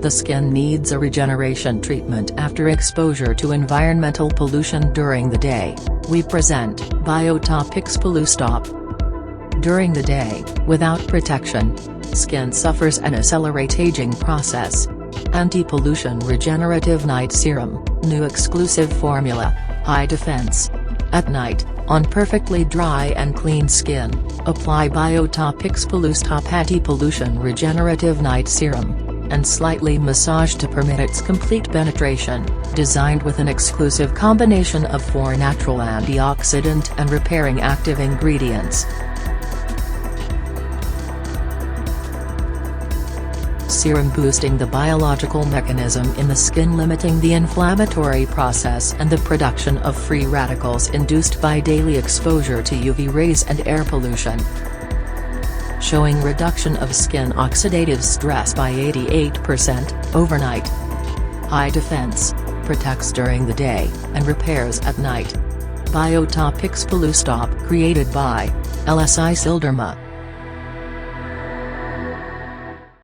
The skin needs a regeneration treatment after exposure to environmental pollution during the day. We present BIOTOPIX POLLUSTOP. During the day, without protection, skin suffers an accelerate aging process. Anti-pollution regenerative night serum, new exclusive formula, high defense. At night, on perfectly dry and clean skin, apply BIOTOPIX POLLUSTOP Anti-Pollution Regenerative Night Serum, and slightly massage to permit its complete penetration, designed with an exclusive combination of 4 natural antioxidant and repairing active ingredients. Serum boosting the biological mechanism in the skin, limiting the inflammatory process and the production of free radicals induced by daily exposure to UV rays and air pollution. Showing reduction of skin oxidative stress by 88% overnight. High defense, protects during the day, and repairs at night. BIOTOPIX POLLUSTOP created by LSI Silderma.